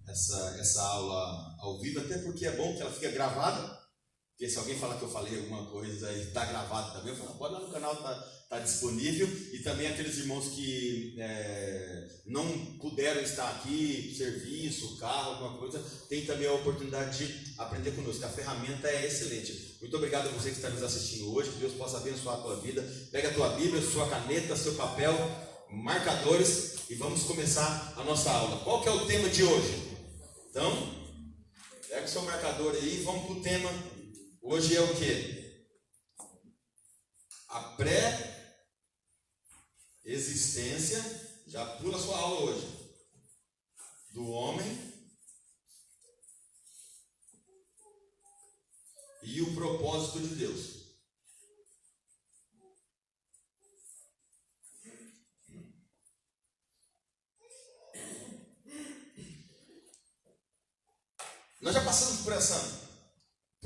essa aula ao vivo, até porque é bom que ela fique gravada, porque se alguém falar que eu falei alguma coisa e está gravado também, eu falo, pode lá no canal, tá disponível. E também aqueles irmãos que não puderam estar aqui, serviço, carro, alguma coisa, tem também a oportunidade de aprender conosco. A ferramenta é excelente. Muito obrigado a você que está nos assistindo hoje, que Deus possa abençoar a tua vida. Pega a tua Bíblia, sua caneta, seu papel, marcadores, e vamos começar a nossa aula. Qual que é o tema de hoje? Então, pega o seu marcador aí e vamos para o tema. Hoje é o que? A pré-existência, já pula a sua aula hoje, do homem e o propósito de Deus. Nós já passamos por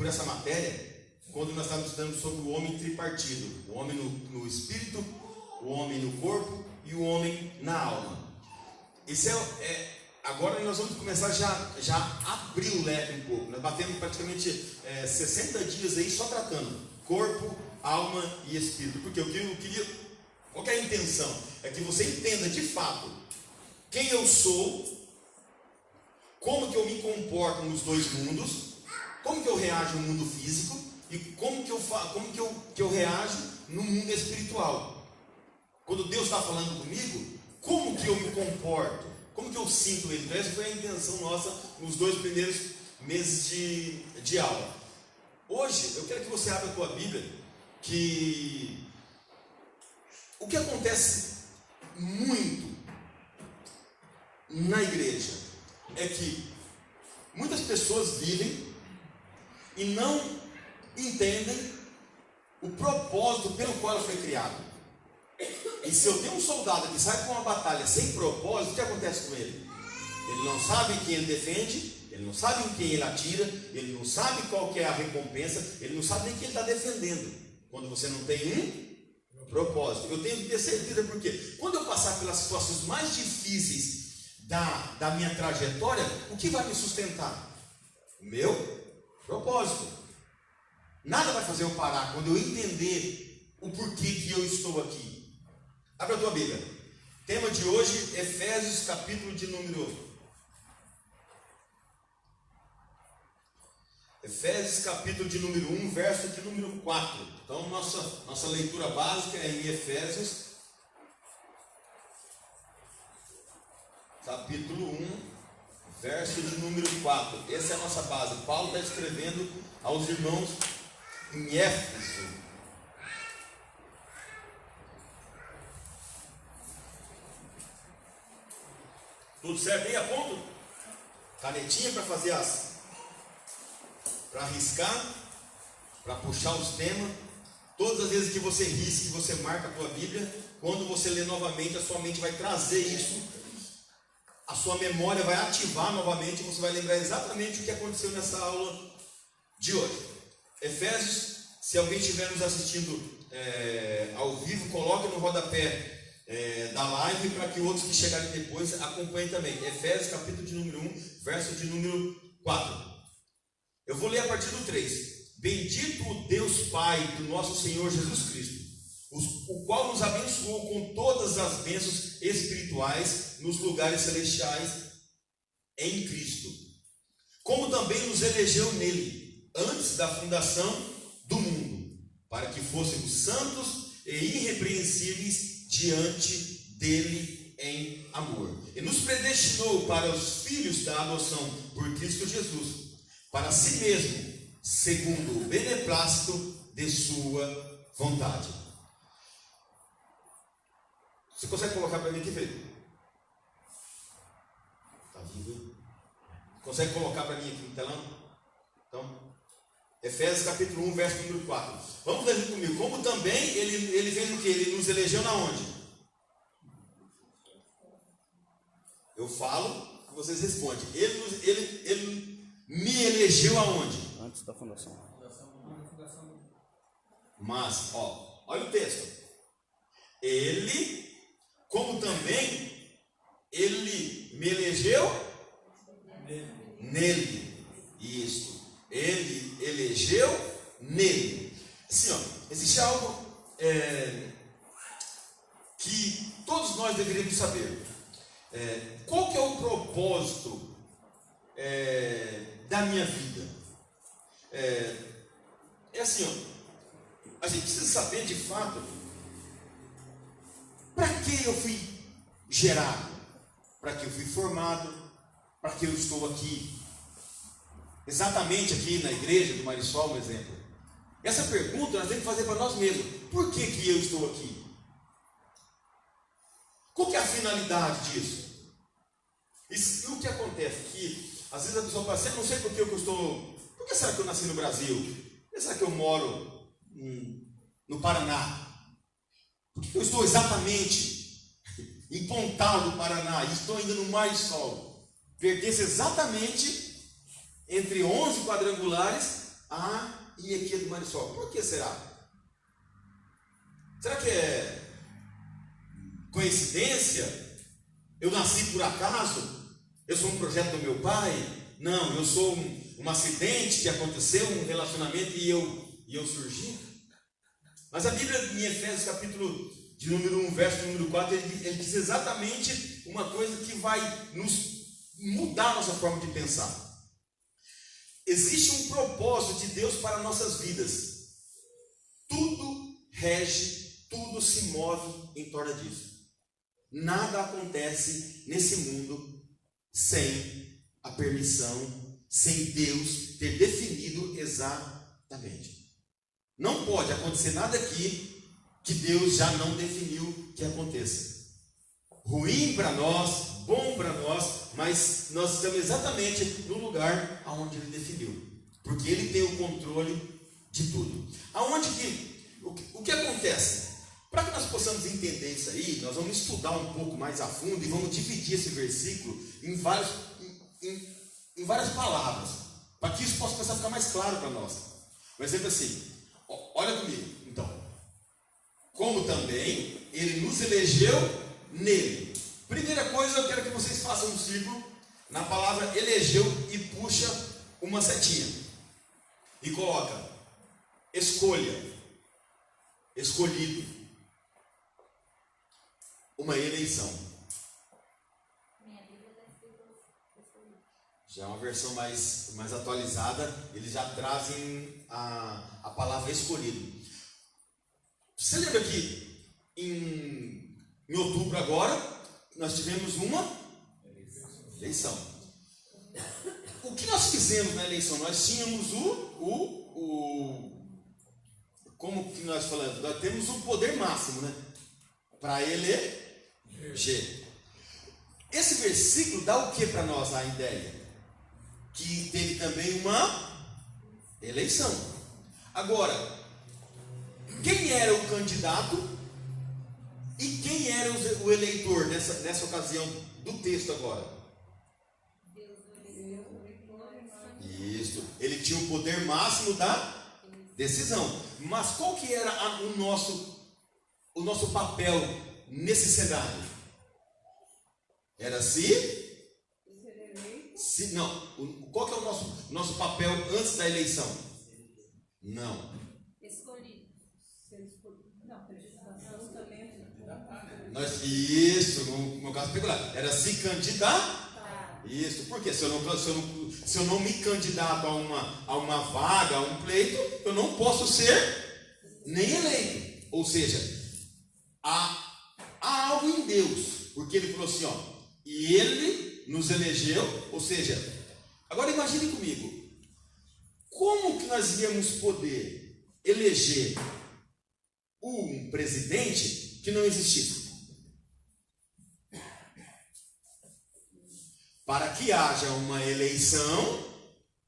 essa matéria quando nós estávamos estudando sobre o homem tripartido, o homem no espírito, o homem no corpo e o homem na alma. Isso agora nós vamos começar já abrir o leque um pouco. Nós batemos praticamente 60 dias aí só tratando corpo, alma e espírito. Porque eu queria, qual que é a intenção? É que você entenda de fato quem eu sou, como que eu me comporto nos dois mundos, como que eu reajo no mundo físico e como que eu reajo no mundo espiritual. Quando Deus está falando comigo, como que eu me comporto, como que eu sinto Ele. Então essa foi a intenção nossa nos 2 primeiros meses de aula. Hoje eu quero que você abra a tua Bíblia, que o que acontece muito na igreja é que muitas pessoas vivem e não entendem o propósito pelo qual ela foi criada. E se eu tenho um soldado que sai para uma batalha sem propósito, o que acontece com ele? Ele não sabe quem ele defende, ele não sabe em quem ele atira, ele não sabe qual que é a recompensa, ele não sabe nem quem ele está defendendo. Quando você não tem um propósito. Eu tenho que ter certeza, porque quando eu passar pelas situações mais difíceis da minha trajetória, o que vai me sustentar? O meu propósito. Nada vai fazer eu parar quando eu entender o porquê que eu estou aqui. Abra a tua Bíblia. Tema de hoje, Efésios, capítulo de número... Efésios, capítulo de número 1, verso de número 4. Então, nossa leitura básica é em Efésios, capítulo 1, verso de número 4. Essa é a nossa base. Paulo está escrevendo aos irmãos em Éfeso. Tudo certo aí? Aponto? Canetinha para fazer para riscar, para puxar os temas. Todas as vezes que você risca, que você marca a tua Bíblia, quando você lê novamente, a sua mente vai trazer isso. A sua memória vai ativar novamente, você vai lembrar exatamente o que aconteceu nessa aula de hoje. Efésios, se alguém estiver nos assistindo ao vivo, coloque no rodapé da live para que outros que chegarem depois acompanhem também. Efésios, capítulo de número 1, verso de número 4. Eu vou ler a partir do 3. Bendito o Deus Pai do nosso Senhor Jesus Cristo, o qual nos abençoou com todas as bênçãos espirituais nos lugares celestiais em Cristo, como também nos elegeu nele antes da fundação do mundo, para que fôssemos santos e irrepreensíveis diante dele em amor, e nos predestinou para os filhos da adoção por Cristo Jesus, para si mesmo, segundo o beneplácito de sua vontade. Você consegue colocar para mim aqui, Felipe? Está vivo? Consegue colocar para mim aqui no telão? Então, Efésios capítulo 1, verso número 4. Vamos ler comigo. Como também ele fez o que? Ele nos elegeu na onde? Eu falo, vocês respondem. Ele me elegeu aonde? Antes da fundação. Mas, olha o texto. Ele, como também ele me elegeu Nele. Isso. Ele elegeu nele. Assim, ó, existe algo que todos nós deveríamos saber. Qual que é o propósito da minha vida? É assim, ó, a gente precisa saber de fato para que eu fui gerado, para que eu fui formado, para que eu estou aqui. Exatamente aqui na igreja do Marisol, um exemplo. Essa pergunta nós temos que fazer para nós mesmos. Por que eu estou aqui? Qual que é a finalidade disso? E o que acontece? Que às vezes a pessoa fala assim, eu não sei por que eu estou... Por que será que eu nasci no Brasil? Por que será que eu moro no Paraná? Por que eu estou exatamente em Pontal do Paraná? E estou ainda no Marisol. Pertence exatamente entre 11 quadrangulares a IEQ do Marisol. Por que será? Será que é coincidência? Eu nasci por acaso? Eu sou um projeto do meu pai? Não, eu sou um acidente que aconteceu, um relacionamento e eu surgi. Mas a Bíblia, em Efésios capítulo de número 1, verso número 4, ele diz exatamente uma coisa que vai nos mudar a nossa forma de pensar. Existe um propósito de Deus para nossas vidas. Tudo rege, tudo se move em torno disso. Nada acontece nesse mundo sem a permissão, sem Deus ter definido exatamente. Não pode acontecer nada aqui que Deus já não definiu que aconteça. Ruim para nós, bom para nós, mas nós estamos exatamente no lugar aonde Ele definiu, porque Ele tem o controle de tudo. O que acontece? Para que nós possamos entender isso aí, nós vamos estudar um pouco mais a fundo e vamos dividir esse versículo em várias palavras, para que isso possa começar a ficar mais claro para nós. Um exemplo assim, olha comigo, então. Como também Ele nos elegeu nele. Primeira coisa, eu quero que vocês façam um círculo na palavra elegeu e puxa uma setinha. E coloca escolha, escolhido, uma eleição. Já é uma versão mais atualizada, eles já trazem a palavra escolhido. Você lembra que em outubro agora, nós tivemos uma eleição. O que nós fizemos na eleição? Nós tínhamos como que nós falamos? Nós temos o poder máximo, né? Para eleger. Esse versículo dá o que para nós a ideia? Que teve também uma eleição. Agora, quem era o candidato e quem era o eleitor nessa ocasião do texto agora? Isso, ele tinha o poder máximo da decisão. Mas qual que era o nosso papel nesse cenário? Era não. Qual que é o nosso papel antes da eleição? Não. Isso, no meu caso peculiar, era se candidatar. Isso, porque se eu não me candidato a uma vaga, a um pleito, eu não posso ser nem eleito. Ou seja, há algo em Deus, porque Ele falou assim, e Ele nos elegeu, ou seja, agora imagine comigo, como que nós íamos poder eleger um presidente que não existisse? Para que haja uma eleição,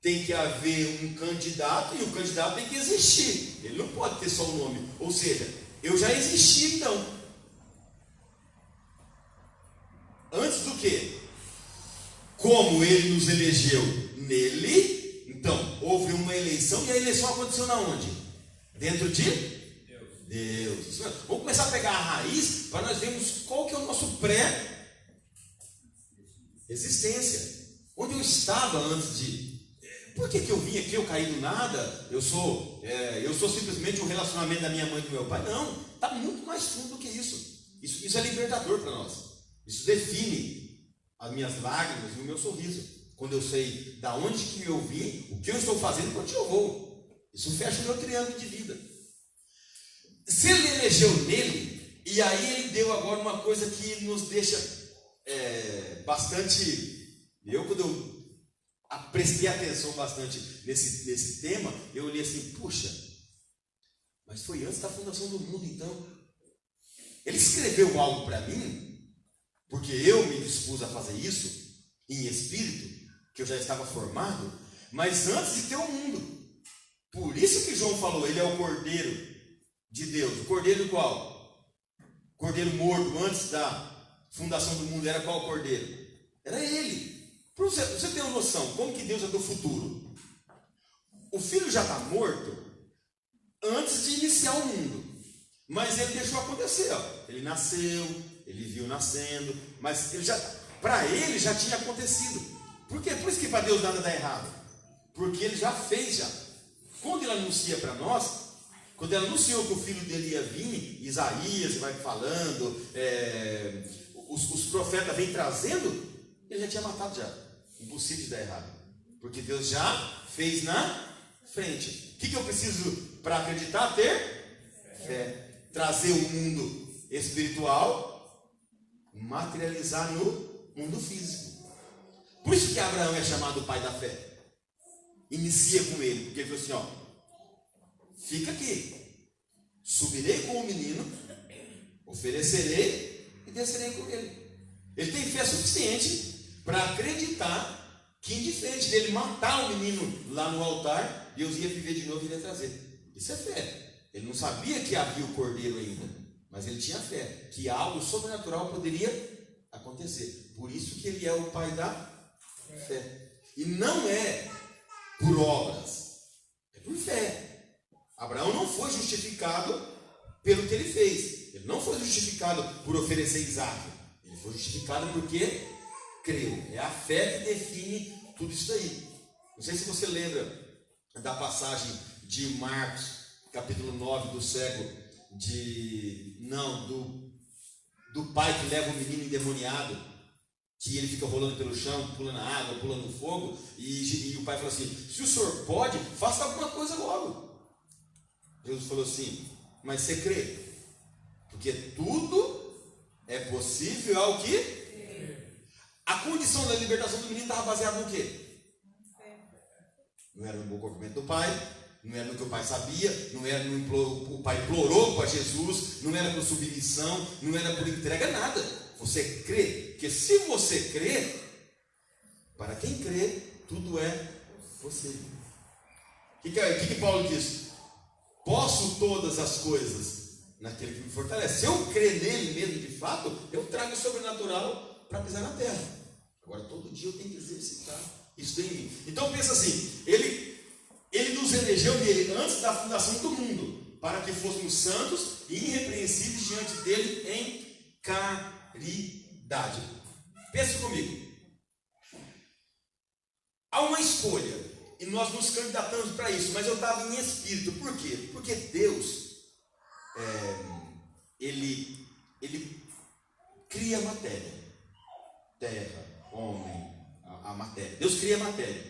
tem que haver um candidato e o candidato tem que existir. Ele não pode ter só o nome. Ou seja, eu já existi então. Antes do que? Como Ele nos elegeu nele, então houve uma eleição e a eleição aconteceu na onde? Dentro de Deus. Vamos começar a pegar a raiz para nós vermos qual que é o nosso pré-existência. Onde eu estava antes de... Por que eu vim aqui, eu caí do nada? Eu sou simplesmente um relacionamento da minha mãe e do meu pai? Não, está muito mais fundo do que isso. Isso é libertador para nós. Isso define as minhas lágrimas e o meu sorriso. Quando eu sei da onde que eu vim, o que eu estou fazendo e para onde eu vou. Isso fecha o meu triângulo de vida. Se ele elegeu nele, e aí ele deu agora uma coisa que nos deixa bastante... Quando eu prestei atenção bastante nesse tema, eu olhei assim, puxa, mas foi antes da fundação do mundo então. Ele escreveu algo para mim, porque eu me dispus a fazer isso, em espírito, que eu já estava formado, mas antes de ter o mundo. Por isso que João falou, ele é o Cordeiro de Deus. O Cordeiro qual? Cordeiro morto, antes da fundação do mundo, era qual cordeiro? Era ele. Para você ter uma noção, como que Deus é do futuro? O filho já está morto antes de iniciar o mundo, mas ele deixou acontecer. Ele nasceu, ele viu nascendo, mas para ele já tinha acontecido. Por quê? Por isso que para Deus nada dá errado, porque ele já fez já. Quando ele anuncia para nós, quando ele anunciou que o filho dele ia vir, Isaías vai falando, os profetas vêm trazendo, ele já tinha matado já. Impossível de dar errado. Porque Deus já fez na frente. O que eu preciso para acreditar? Ter fé. Trazer o mundo espiritual, materializar no mundo físico. Por isso que Abraão é chamado o pai da fé. Inicia com ele. Porque ele falou assim, fica aqui. Subirei com o menino, oferecerei e descerei com ele. Ele tem fé suficiente para acreditar que, indiferente dele matar o menino lá no altar, Deus ia viver de novo e ia trazer. Isso é fé. Ele não sabia que havia o cordeiro ainda, mas ele tinha fé que algo sobrenatural poderia acontecer. Por isso que ele é o pai da fé. E não é por obras, é por fé. Abraão não foi justificado pelo que ele fez. Ele não foi justificado por oferecer Isaac. Ele foi justificado porque creu. É a fé que define tudo isso aí. Não sei se você lembra da passagem de Marcos, capítulo 9, do cego, do pai que leva o menino endemoniado, que ele fica rolando pelo chão, pulando na água, pulando no fogo, e o pai falou assim, se o senhor pode, faça alguma coisa logo. Jesus falou assim, mas você crê? Porque tudo é possível ao que? A condição da libertação do menino estava baseada no quê? Não era no bom cumprimento do pai, não era no que o pai sabia, não era no o pai implorou para Jesus, não era por submissão, não era por entrega, nada. Você crê, porque se você crê, para quem crê, tudo é possível. O que Paulo diz? Posso todas as coisas naquele que me fortalece. Se eu crer nele mesmo de fato, eu trago o sobrenatural para pisar na terra. Agora todo dia eu tenho que exercitar isso em mim. Então pensa assim, ele nos elegeu nele antes da fundação do mundo, para que fôssemos santos e irrepreensíveis diante dele em caridade. Pense comigo. Há uma escolha, e nós nos candidatamos para isso, mas eu estava em espírito. Por quê? Porque Deus ele cria matéria. Terra, homem, a matéria. Deus cria matéria,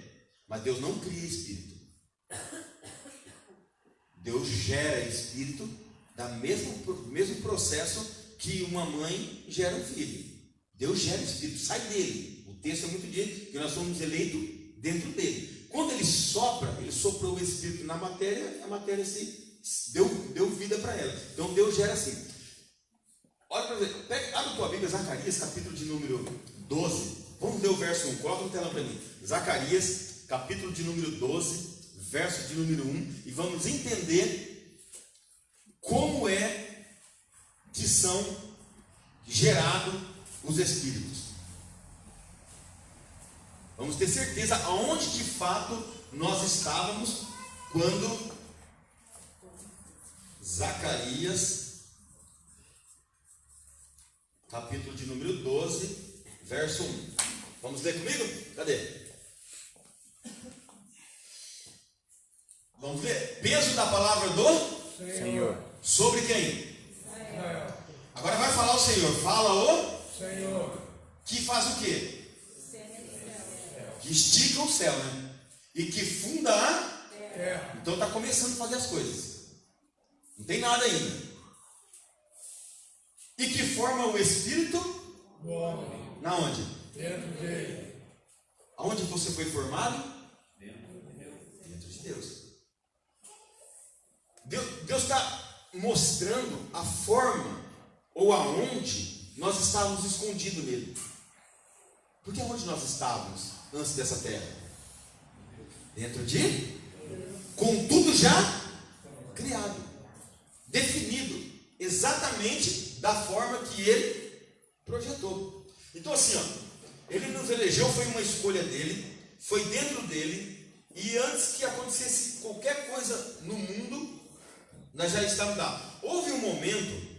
mas Deus não cria espírito. Deus gera espírito do mesmo processo que uma mãe gera um filho. Deus gera espírito, sai dele. O texto é muito dito que nós somos eleitos dentro dele. Quando ele sopra, ele soprou o espírito na matéria, a matéria deu vida para ela. Então Deus gera assim. Olha para ver, abre a tua Bíblia, Zacarias, capítulo de número 12. Vamos ler o verso 1. Coloca no telão para mim. Zacarias, capítulo de número 12, verso de número 1. E vamos entender como é que são gerados os espíritos. Vamos ter certeza aonde de fato nós estávamos quando Zacarias, capítulo de número 12, verso 1. Vamos ler comigo? Cadê? Vamos ler? Peso da palavra do Senhor. Sobre quem? Agora vai falar o Senhor. Fala o Senhor. que faz o quê? Que estica o céu, né? E que funda a Terra. Então está começando a fazer as coisas. Não tem nada ainda. E que forma o Espírito? Do homem. Na onde? Dentro dele. Aonde você foi formado? Dentro de Deus. Deus está mostrando a forma ou aonde nós estávamos escondidos nele. Porque aonde nós estávamos antes dessa terra? Dentro de? Com tudo já criado, definido, exatamente da forma que ele projetou. Então assim, ó, ele nos elegeu, foi uma escolha dele, foi dentro dele, e antes que acontecesse qualquer coisa no mundo, nós já estávamos lá. Houve um momento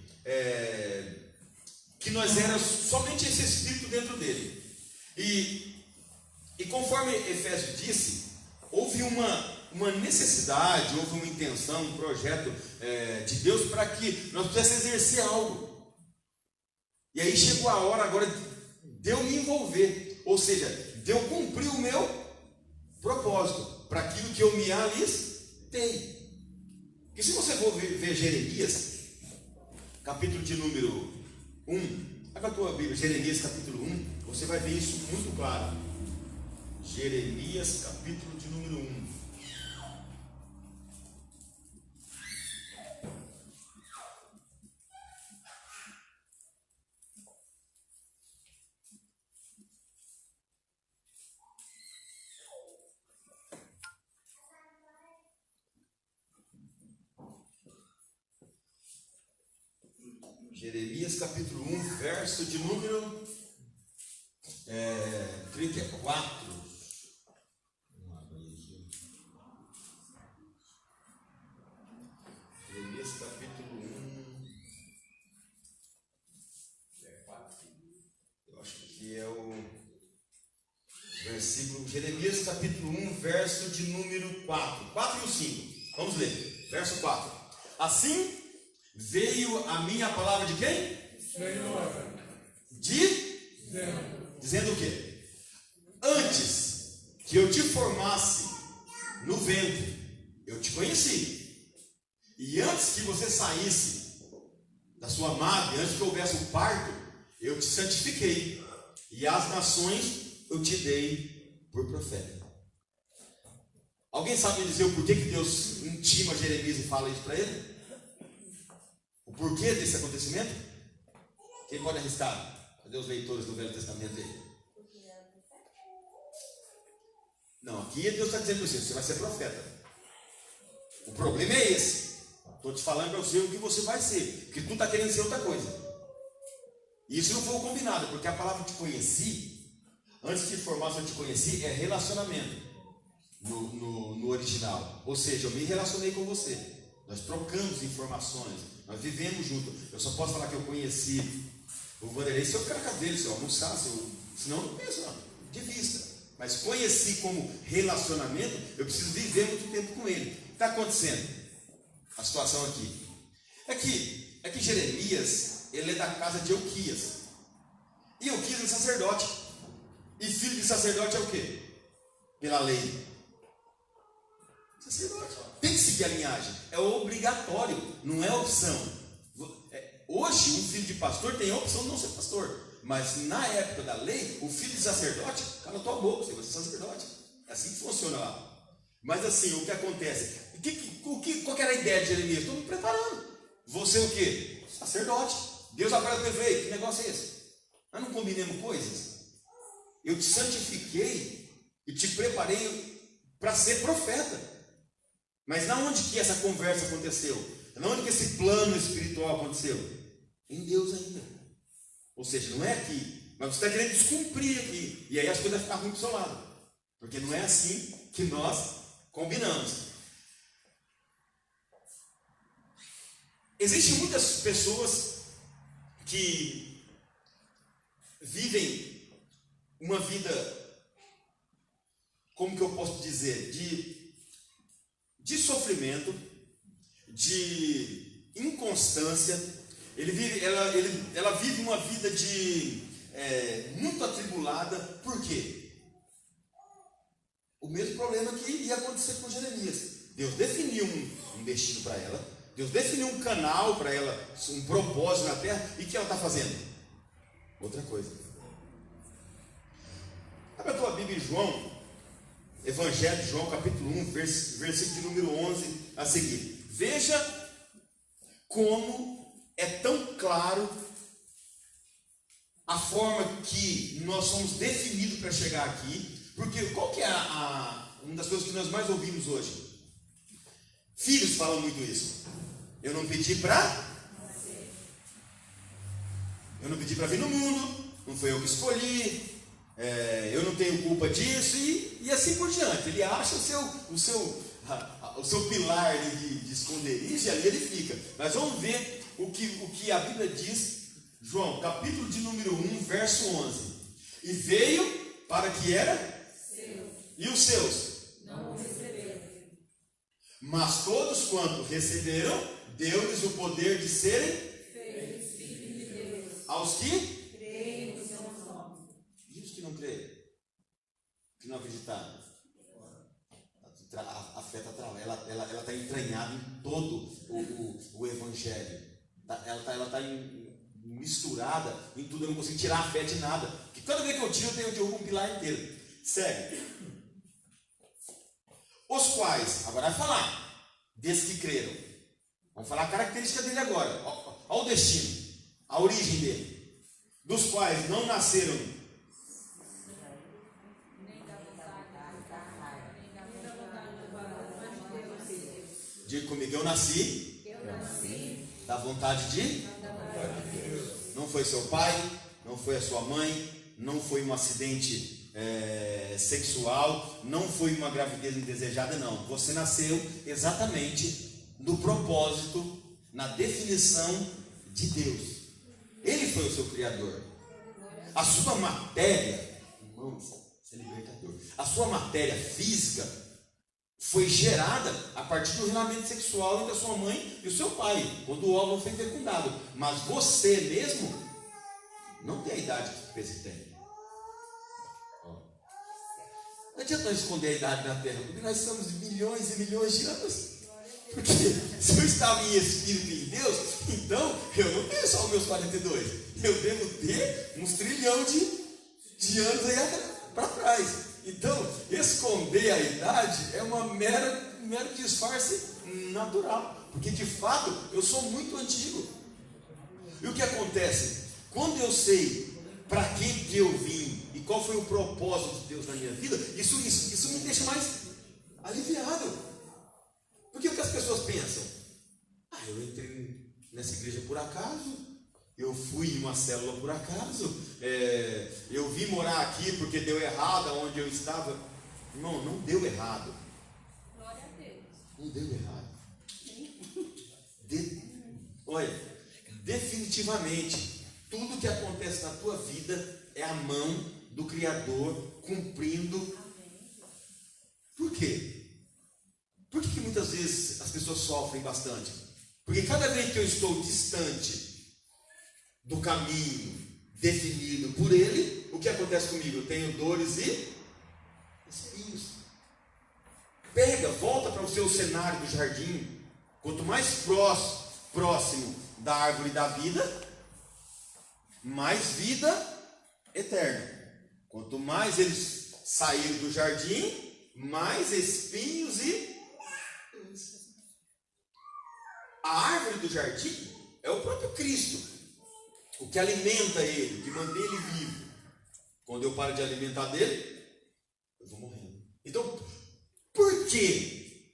que nós éramos somente esse Espírito dentro dele. E conforme Efésios disse, houve uma necessidade, houve uma intenção, um projeto de Deus para que nós pudéssemos exercer algo. E aí chegou a hora agora de eu me envolver, ou seja, de eu cumprir o meu propósito, para aquilo que eu me alistei. Porque se você for ver Jeremias, capítulo de número 1, pega a tua Bíblia, Jeremias capítulo 1, você vai ver isso muito claro. Jeremias capítulo de número 1. Jeremias capítulo 1, verso de número 34. Jeremias capítulo 1. Eu acho que é o versículo. Jeremias capítulo 1, verso de número 4. 4 e o 5. Vamos ler. Verso 4. Assim veio a minha palavra de quem? Senhor. Dizendo o quê? Antes que eu te formasse no ventre, eu te conheci. E antes que você saísse da sua madre, antes que houvesse o parto, eu te santifiquei. E às nações eu te dei por profeta. Alguém sabe me dizer o porquê que Deus intima Jeremias e fala isso para ele? O porquê desse acontecimento? Quem pode arriscar? Cadê os leitores do Velho Testamento aí? Não, aqui Deus está dizendo para você vai ser profeta. O problema é esse. Estou te falando para você o que você vai ser, porque tu está querendo ser outra coisa. E isso não foi o combinado, porque a palavra te conheci, antes de formasse eu te conheci, é relacionamento no original. Ou seja, eu me relacionei com você. Nós trocamos informações, nós vivemos juntos. Eu só posso falar que eu conheci o Vanderlei se eu ficar na casa dele, se eu almoçar, senão eu não conheço, não, de vista. Mas conheci como relacionamento, eu preciso viver muito tempo com ele. O que está acontecendo? A situação aqui é que Jeremias, ele é da casa de Euquias. E Euquias é sacerdote. E filho de sacerdote é o quê? Pela lei. Sacerdote. Tem que seguir a linhagem. É obrigatório, não é opção. Hoje, um filho de pastor tem a opção de não ser pastor. Mas na época da lei, o filho de sacerdote, cala tua boca, você vai ser sacerdote. É assim que funciona lá. Mas assim, o que acontece? Qual que era a ideia de Jeremias? Estou me preparando. Você o quê? Sacerdote. Deus aparece para ele, que negócio é esse? Nós não combinemos coisas? Eu te santifiquei e te preparei para ser profeta. Mas na onde que essa conversa aconteceu? Na onde que esse plano espiritual aconteceu? Em Deus ainda. Ou seja, não é aqui, mas você está querendo descumprir aqui. E aí as coisas vão ficar ruins para o seu lado. Porque não é assim que nós combinamos. Existem muitas pessoas que vivem uma vida, como que eu posso dizer, de sofrimento, de inconstância. Ela vive uma vida muito atribulada. Por quê? O mesmo problema que ia acontecer com Jeremias. Deus definiu um destino para ela, Deus definiu um canal para ela, um propósito na terra, e o que ela está fazendo? Outra coisa. Abre a tua Bíblia em João, Evangelho de João, capítulo 1, versículo de número 11 a seguir. Veja como é tão claro a forma que nós somos definidos para chegar aqui. Porque qual que é uma das coisas que nós mais ouvimos hoje? Filhos falam muito isso. Eu não pedi para vir no mundo, não foi eu que escolhi, eu não tenho culpa disso, e assim por diante. Ele acha o seu pilar de esconderijo, e ali ele fica. Mas vamos ver o que a Bíblia diz, João, capítulo de número 1, verso 11. E veio para que era seu, e os seus não o receberam. Mas todos quanto receberam, deu-lhes o poder de serem feitos filhos de Deus. Aos que creem no seu nome. E os que não creem? Que não acreditaram? A fé está travada, ela está entranhada em todo o Evangelho. Ela está misturada em tudo. Eu não consigo tirar a fé de nada. Porque toda vez que eu tiro, eu derrubo um pilar inteiro. Segue. Os quais, agora vai falar desses que creram. Vamos falar a característica dele agora. Olha o destino, a origem dele. Dos quais não nasceram diga comigo, eu nasci da vontade de Deus. Não foi seu pai, não foi a sua mãe, não foi um acidente sexual, não foi uma gravidez indesejada, não. Você nasceu exatamente no propósito, na definição de Deus. Ele foi o seu Criador. A sua matéria, irmãos, isso é libertador. A sua matéria física foi gerada a partir do relacionamento sexual entre a sua mãe e o seu pai, quando o óvulo foi fecundado. Mas você mesmo não tem a idade que você tem. Não adianta nós esconder a idade na terra, porque nós somos milhões e milhões de anos. Porque se eu estava em espírito em Deus, então eu não tenho só os meus 42. Eu devo ter uns trilhão de anos aí para trás. Então, esconder a idade é um mero disfarce natural. Porque de fato eu sou muito antigo. E o que acontece? Quando eu sei para que eu vim e qual foi o propósito de Deus na minha vida, isso me deixa mais aliviado. Porque o que as pessoas pensam? Eu entrei nessa igreja por acaso, eu fui em uma célula por acaso, eu vim morar aqui porque deu errado onde eu estava. Irmão, não deu errado. Glória a Deus. Não deu errado. Olha, definitivamente, tudo que acontece na tua vida é a mão do Criador cumprindo. Por quê? Por que muitas vezes as pessoas sofrem bastante? Porque cada vez que eu estou distante do caminho definido por Ele, o que acontece comigo? Eu tenho dores e espinhos. Volta para o seu cenário do jardim. Quanto mais próximo da árvore da vida, mais vida eterna. Quanto mais eles saíram do jardim, mais espinhos e a árvore do jardim é o próprio Cristo, o que alimenta ele, que mantém ele vivo. Quando eu paro de alimentar dele, eu vou morrendo. Então, por que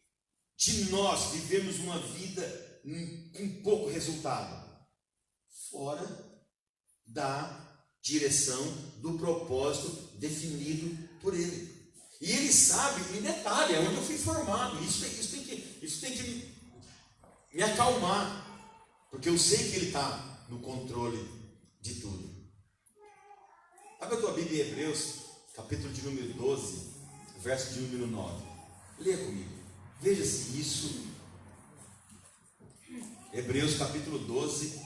de nós vivemos uma vida com pouco resultado? Fora da direção do propósito definido por ele. E ele sabe, em detalhe, é onde eu fui formado. Isso tem que me acalmar, porque eu sei que ele está no controle de tudo. Abra a tua Bíblia em Hebreus, capítulo de número 12, verso de número 9. Leia comigo. Veja se isso. Hebreus capítulo 12.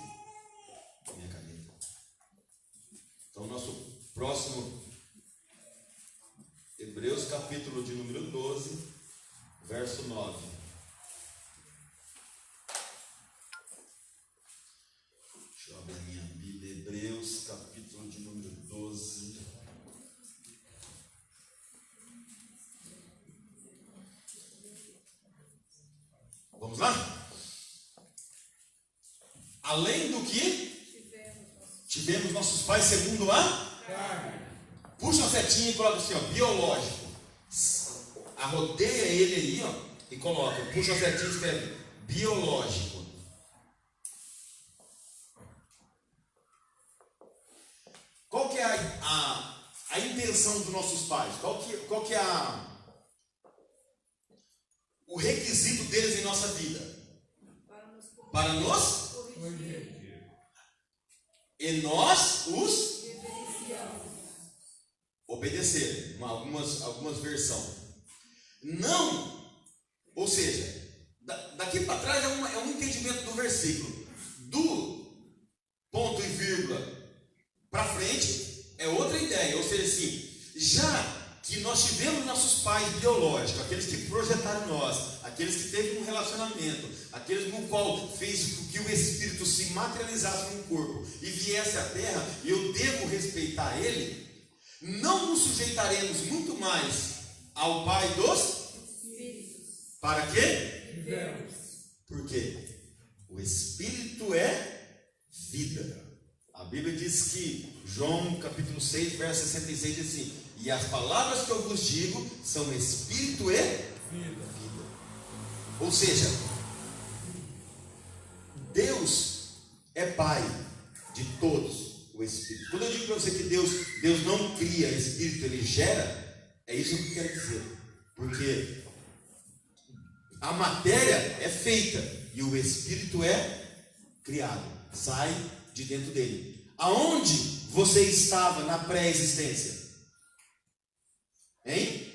Minha caneta. Então, nosso próximo. Hebreus capítulo de número 12, verso 9. Deixa eu abrir a minha Bíblia. Hebreus capítulo de número 12. Vamos lá? Além do que tivemos nossos pais segundo a carne. Puxa a setinha e coloca assim, ó, biológico. Arrodeia ele aí, ó, e coloca. Puxa a setinha e escreve biológico. Qual que é a intenção dos nossos pais? Qual que é o requisito deles em nossa vida? Para nos e nós os obedecer. Algumas versões. Não, ou seja, daqui para trás é um entendimento do versículo. Do ponto e vírgula para frente é outra ideia. Ou seja, assim, já que nós tivemos nossos pais biológicos, aqueles que projetaram nós, aqueles que teve um relacionamento, aqueles no qual fez com que o Espírito se materializasse no corpo e viesse à terra, e eu devo respeitar ele, não nos sujeitaremos muito mais ao Pai dos Espíritos. Para quê? Vivemos. Por quê? O Espírito é vida. A Bíblia diz que, João capítulo 6, verso 66 diz assim: e as palavras que eu vos digo são Espírito e Vida. Ou seja, Deus é Pai de todos, o Espírito. Quando eu digo para você que Deus não cria Espírito, Ele gera, é isso que eu quero dizer. Porque a matéria é feita e o Espírito é criado, sai de dentro dele. Aonde você estava na pré-existência? Hein?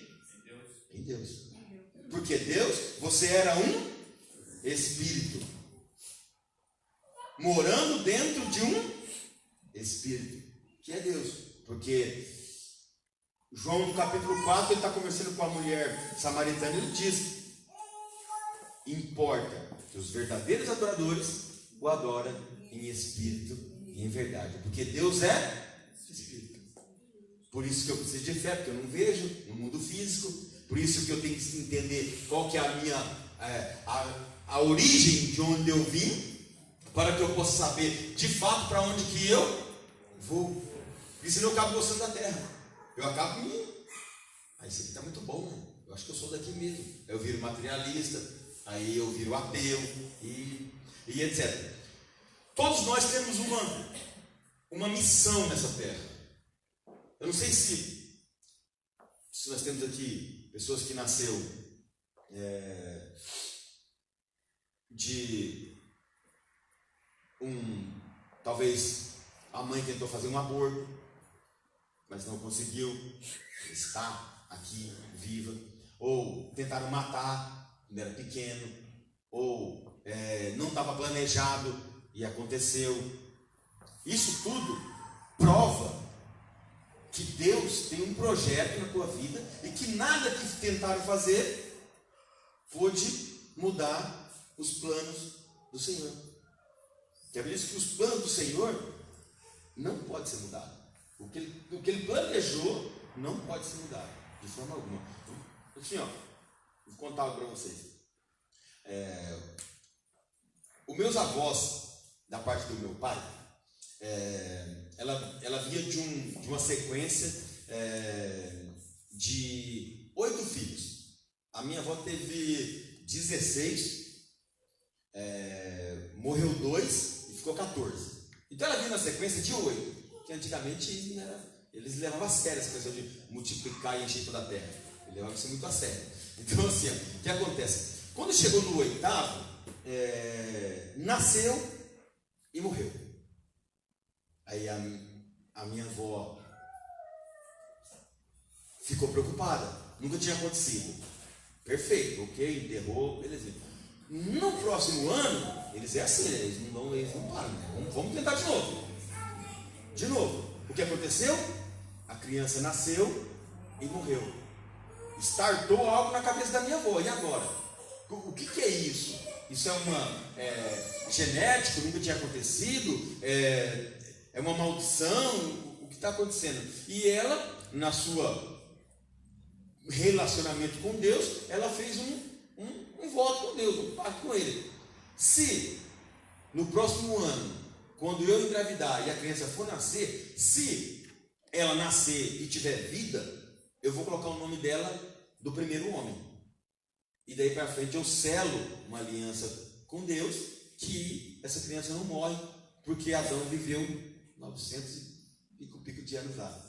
Em Deus. Porque Deus, você era um Espírito morando dentro de um Espírito, que é Deus. Porque João no capítulo 4, ele está conversando com a mulher samaritana, ele diz: importa que os verdadeiros adoradores o adoram em espírito e em verdade, porque Deus é Espírito. Por isso que eu preciso de fé, porque eu não vejo no mundo físico. Por isso que eu tenho que entender qual que é a minha a origem de onde eu vim, para que eu possa saber de fato para onde que eu vou. Porque senão eu acabo gostando da terra. Eu acabo me... isso aqui está muito bom, né? Eu acho que eu sou daqui mesmo. Eu viro materialista, aí eu viro ateu e etc. Todos nós temos uma missão nessa terra. Eu não sei se nós temos aqui pessoas que nasceu talvez a mãe tentou fazer um aborto, mas não conseguiu, está aqui viva, ou tentaram matar quando era pequeno, ou não estava planejado e aconteceu. Isso tudo prova que Deus tem um projeto na tua vida e que nada que tentaram fazer pôde mudar os planos do Senhor. Que a Bíblia diz que os planos do Senhor não podem ser mudados. O que ele planejou não pode ser mudado de forma alguma. Assim, vou contar algo para vocês. Os meus avós, da parte do meu pai, ela vinha de uma sequência de 8 filhos. A minha avó teve 16, morreu 2 e ficou 14. Então ela vinha na sequência de 8, que antigamente eles levavam a sério essa questão de multiplicar e encher toda a terra. Eles levavam isso muito a sério. Então assim, o que acontece? Quando chegou no 8º, nasceu e morreu. Aí a minha avó ficou preocupada. Nunca tinha acontecido. Perfeito, ok, enterrou, beleza. No próximo ano, eles é assim, né? Eles não param, né? Vamos tentar de novo. De novo. O que aconteceu? A criança nasceu e morreu. Startou algo na cabeça da minha avó. E agora? O que é isso? Isso é uma genético, nunca tinha acontecido? É uma maldição? O que está acontecendo? E ela, na sua relacionamento com Deus, ela fez um voto com Deus, um pacto com Ele. Se no próximo ano, quando eu engravidar e a criança for nascer, se ela nascer e tiver vida, eu vou colocar o nome dela do primeiro homem. E daí para frente eu selo uma aliança com Deus que essa criança não morre, porque Adão viveu 900 e pico de anos lá.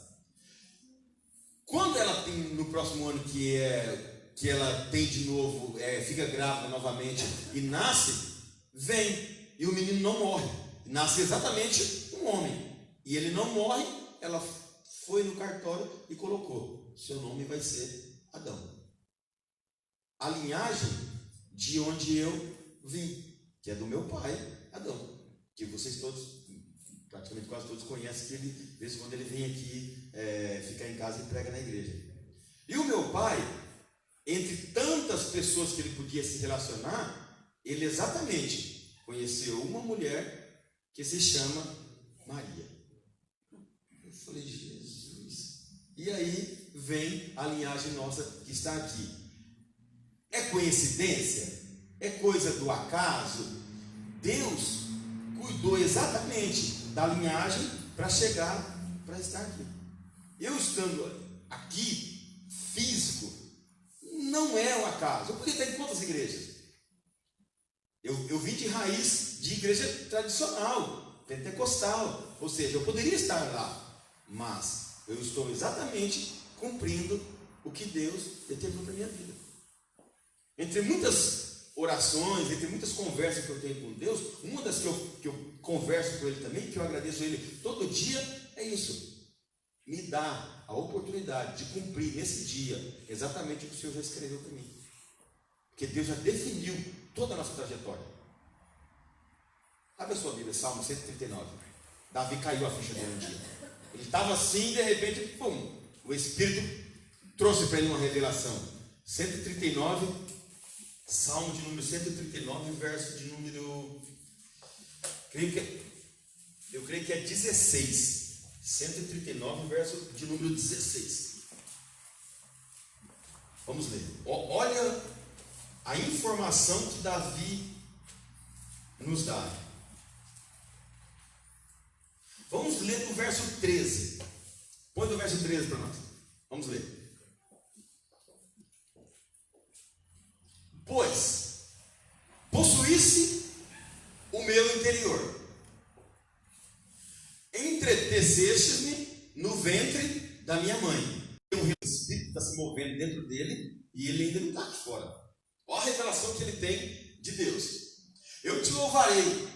Quando ela tem, no próximo ano que ela tem de novo, fica grávida novamente e nasce, vem, e o menino não morre, nasce exatamente um homem, e ele não morre, ela foi no cartório e colocou, seu nome vai ser Adão. A linhagem de onde eu vim, que é do meu pai, Adão, que vocês todos, praticamente quase todos conhecem, que ele, de vez em quando ele vem aqui ficar em casa e prega na igreja. E o meu pai, entre tantas pessoas que ele podia se relacionar, ele exatamente conheceu uma mulher que se chama Maria. Eu falei, Jesus. E aí vem a linhagem nossa que está aqui. É coincidência? É coisa do acaso? Deus cuidou exatamente da linhagem para chegar, para estar aqui. Eu estando aqui, físico, não é o acaso. Eu poderia estar em quantas igrejas? Eu vim de raiz de igreja tradicional, pentecostal, ou seja, eu poderia estar lá, mas eu estou exatamente cumprindo o que Deus determinou para a minha vida. Entre muitas orações, entre muitas conversas que eu tenho com Deus, uma das que eu converso com Ele também, que eu agradeço a Ele todo dia, é isso. Me dá a oportunidade de cumprir nesse dia exatamente o que o Senhor já escreveu para mim. Porque Deus já definiu toda a nossa trajetória. Abre a sua Bíblia, Salmo 139. Davi caiu a ficha dele um dia. Ele estava assim e de repente, pum, o Espírito trouxe para ele uma revelação. 139, Salmo de número 139, verso de número, eu creio que é 16. 139, verso de número 16. Vamos ler. Olha a informação que Davi nos dá. Vamos ler do verso 13. Põe do verso 13 para nós. Vamos ler. Pois possuísse o meu interior, entreteceste-me no ventre da minha mãe. O Espírito está se movendo dentro dele e ele ainda não está aqui fora. Olha a revelação que ele tem de Deus. Eu te louvarei,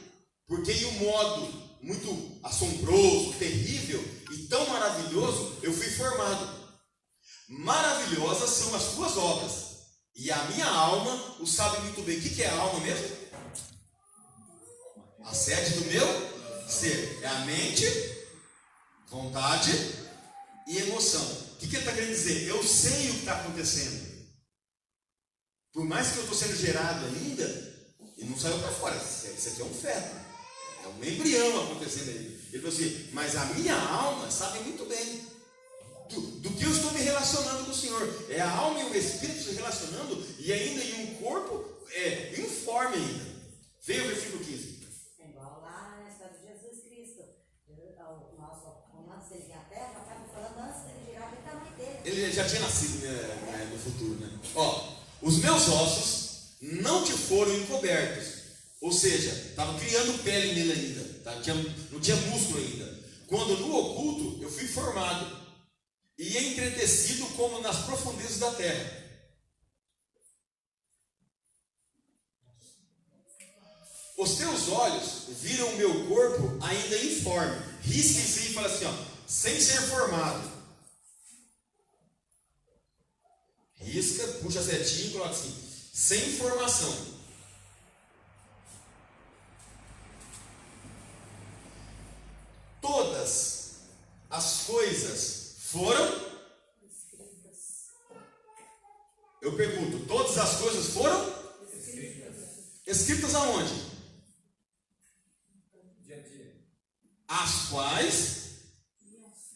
porque em um modo muito assombroso, terrível e tão maravilhoso eu fui formado. Maravilhosas são as tuas obras, e a minha alma o sabe muito bem. O que é a alma mesmo? A sede do meu ser. É a mente, vontade e emoção. O que ele está querendo dizer? Eu sei o que está acontecendo. Por mais que eu estou sendo gerado ainda, e não saiu para fora. Isso aqui é um feto. É um embrião acontecendo aí. Ele falou assim, mas a minha alma sabe muito bem do que eu estou me relacionando com o Senhor. É a alma e o Espírito se relacionando, e ainda em um corpo informe ainda. Veio o versículo 15. Igual lá na história de Jesus Cristo. O nosso antes dele vir à terra, estava falando antes dele virar do tamanho dele. Ele já tinha nascido, né, no futuro, né? Ó, os meus ossos não te foram encobertos. Ou seja, estava criando pele nele ainda, tá? Não tinha músculo ainda. Quando no oculto eu fui formado e entretecido como nas profundezas da terra. Os teus olhos viram o meu corpo ainda informe. Risca em si e fala assim, ó, sem ser formado. Risca, puxa a setinha e coloca assim: sem informação. Todas as coisas foram. Eu pergunto: todas as coisas foram escritas aonde? Dia a dia. As quais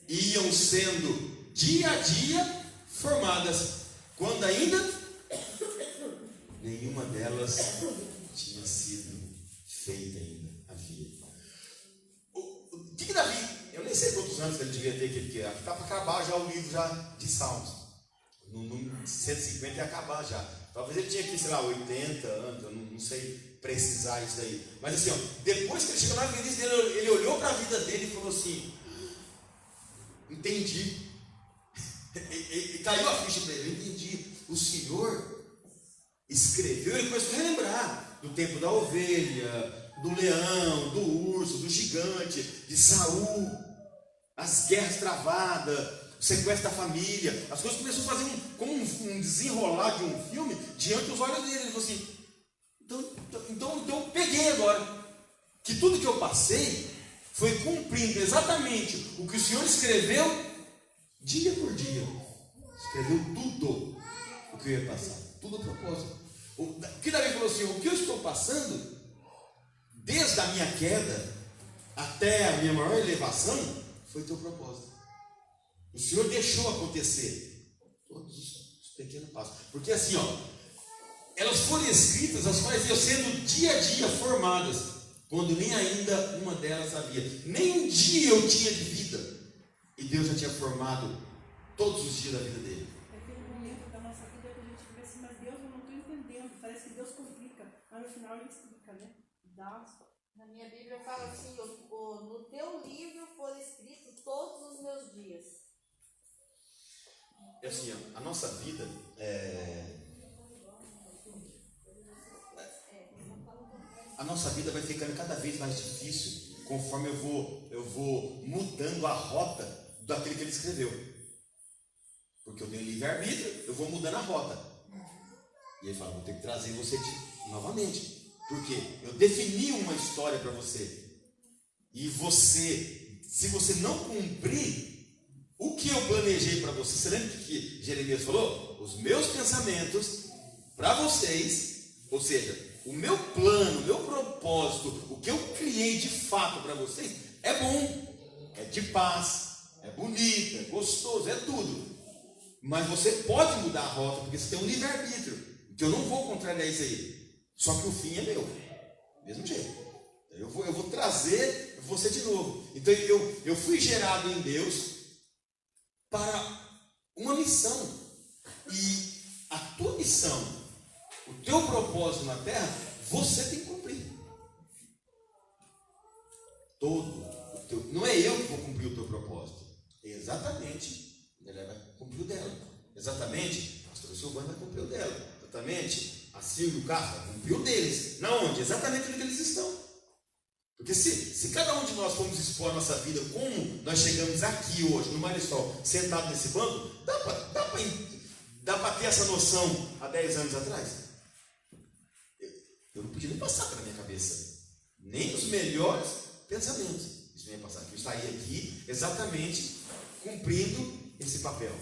iam sendo dia a dia formadas, quando ainda nenhuma delas tinha sido feita ainda. Havia. O que Davi, eu nem sei quantos anos ele devia ter, que está para acabar já o livro já de Salmos. No número 150 ia acabar já. Talvez ele tinha aqui, sei lá, 80 anos, eu não sei precisar isso daí. Mas assim, ó, depois que ele chegou na velhice dele, ele olhou para a vida dele e falou assim: entendi. E caiu a ficha para ele: eu entendi. O Senhor escreveu, ele começou a relembrar do tempo da ovelha, do leão, do urso, do gigante, de Saul, as guerras travadas, o sequestro da família. As coisas começaram a fazer como um desenrolar de um filme diante dos olhos dele. Ele falou assim: então eu peguei agora que tudo que eu passei foi cumprindo exatamente o que o Senhor escreveu dia por dia. Escreveu tudo o que eu ia passar, tudo a propósito. O que Davi falou assim: o que eu estou passando, desde a minha queda até a minha maior elevação, foi teu propósito. O Senhor deixou acontecer todos os pequenos passos. Porque assim, ó, elas foram escritas, as quais iam sendo dia a dia formadas, quando nem ainda uma delas havia. Nem um dia eu tinha de vida, e Deus já tinha formado todos os dias da vida dele. É aquele momento da nossa vida que a gente vê assim: mas Deus, eu não estou entendendo. Parece que Deus complica, mas no final ele explica, né? Na minha Bíblia fala assim: no teu livro foram escritos todos os meus dias. É assim, ó, a nossa vida a nossa vida vai ficando cada vez mais difícil conforme eu vou mudando a rota daquele que ele escreveu. Porque eu tenho livre-arbítrio, eu vou mudando a rota. E ele fala: vou ter que trazer você novamente. Porque eu defini uma história para você. E você, se você não cumprir o que eu planejei para você, você lembra que Jeremias falou? Os meus pensamentos para vocês, ou seja, o meu plano, o meu propósito, o que eu criei de fato para vocês, é bom, é de paz, é bonito, é gostoso, é tudo. Mas você pode mudar a rota, porque você tem um livre-arbítrio. Então eu não vou contrariar isso aí. Só que o fim é meu, mesmo jeito. Eu vou trazer você de novo. Então eu fui gerado em Deus para uma missão. E a tua missão, o teu propósito na terra, você tem que cumprir. Não é eu que vou cumprir o teu propósito. É exatamente, ela vai cumprir o dela. Exatamente, a pastora Silvana vai cumprir o dela. Exatamente, a Silvia e o Carlos vai cumprir o deles. Na onde? Exatamente onde eles estão. Porque se cada um de nós formos expor a nossa vida como nós chegamos aqui hoje, no Maristol, sentado nesse banco, dá para ter essa noção há 10 anos atrás? Eu não podia nem passar pela minha cabeça, nem os melhores pensamentos. Isso não ia passar aqui. Eu estaria aqui exatamente cumprindo esse papel.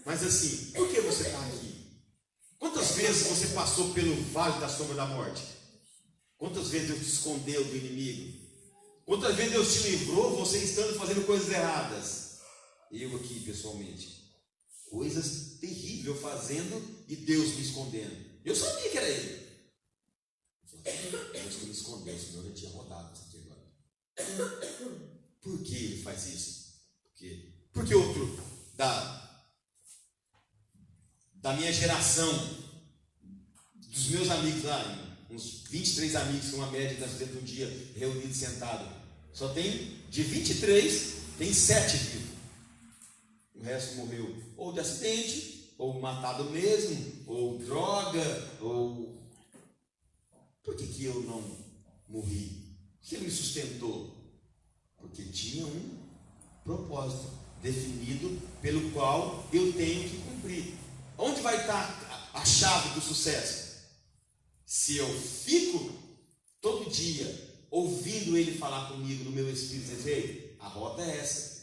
Mas assim, por que você está aqui? Quantas vezes você passou pelo vale da sombra da morte? Quantas vezes Deus te escondeu do inimigo? Quantas vezes Deus te livrou, você estando fazendo coisas erradas? Eu aqui, pessoalmente, coisas terríveis eu fazendo e Deus me escondendo. Eu sabia que era Ele. Deus que me escondeu, senão eu tinha rodado isso aqui agora. Por que Ele faz isso? Porque outro da minha geração, dos meus amigos lá, uns 23 amigos, que é uma média nós fizemos um dia reunido, sentado. Só tem, de 23, tem 7 vivos. O resto morreu ou de acidente, ou matado mesmo, ou droga, ou... Por que eu não morri? Por que Ele me sustentou? Porque tinha um propósito definido pelo qual eu tenho que cumprir. Onde vai estar a chave do sucesso? Se eu fico todo dia ouvindo Ele falar comigo no meu espírito, dizer: ei, a rota é essa.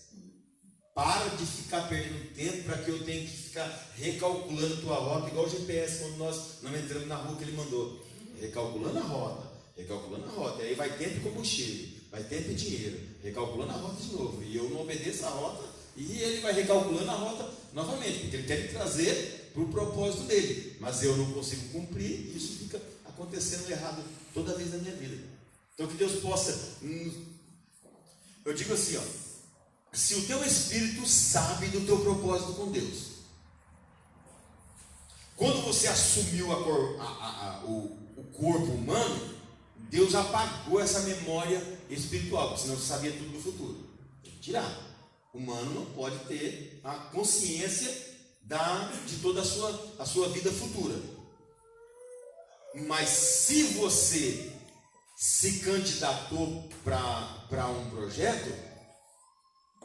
Para de ficar perdendo tempo para que eu tenha que ficar recalculando a tua rota, igual o GPS, quando nós não entramos na rua que ele mandou. Recalculando a rota. E aí vai tempo e combustível, vai tempo e dinheiro, recalculando a rota de novo. E eu não obedeço a rota, e ele vai recalculando a rota novamente, porque ele quer me trazer para o propósito dele. Mas eu não consigo cumprir, e isso fica acontecendo errado toda vez na minha vida. Então que Deus possa, eu digo assim, ó, se o teu espírito sabe do teu propósito com Deus, quando você assumiu o corpo humano, Deus apagou essa memória espiritual, porque senão você sabia tudo do futuro. Tem que tirar. O humano não pode ter a consciência de toda a sua vida futura. Mas se você se candidatou para um projeto,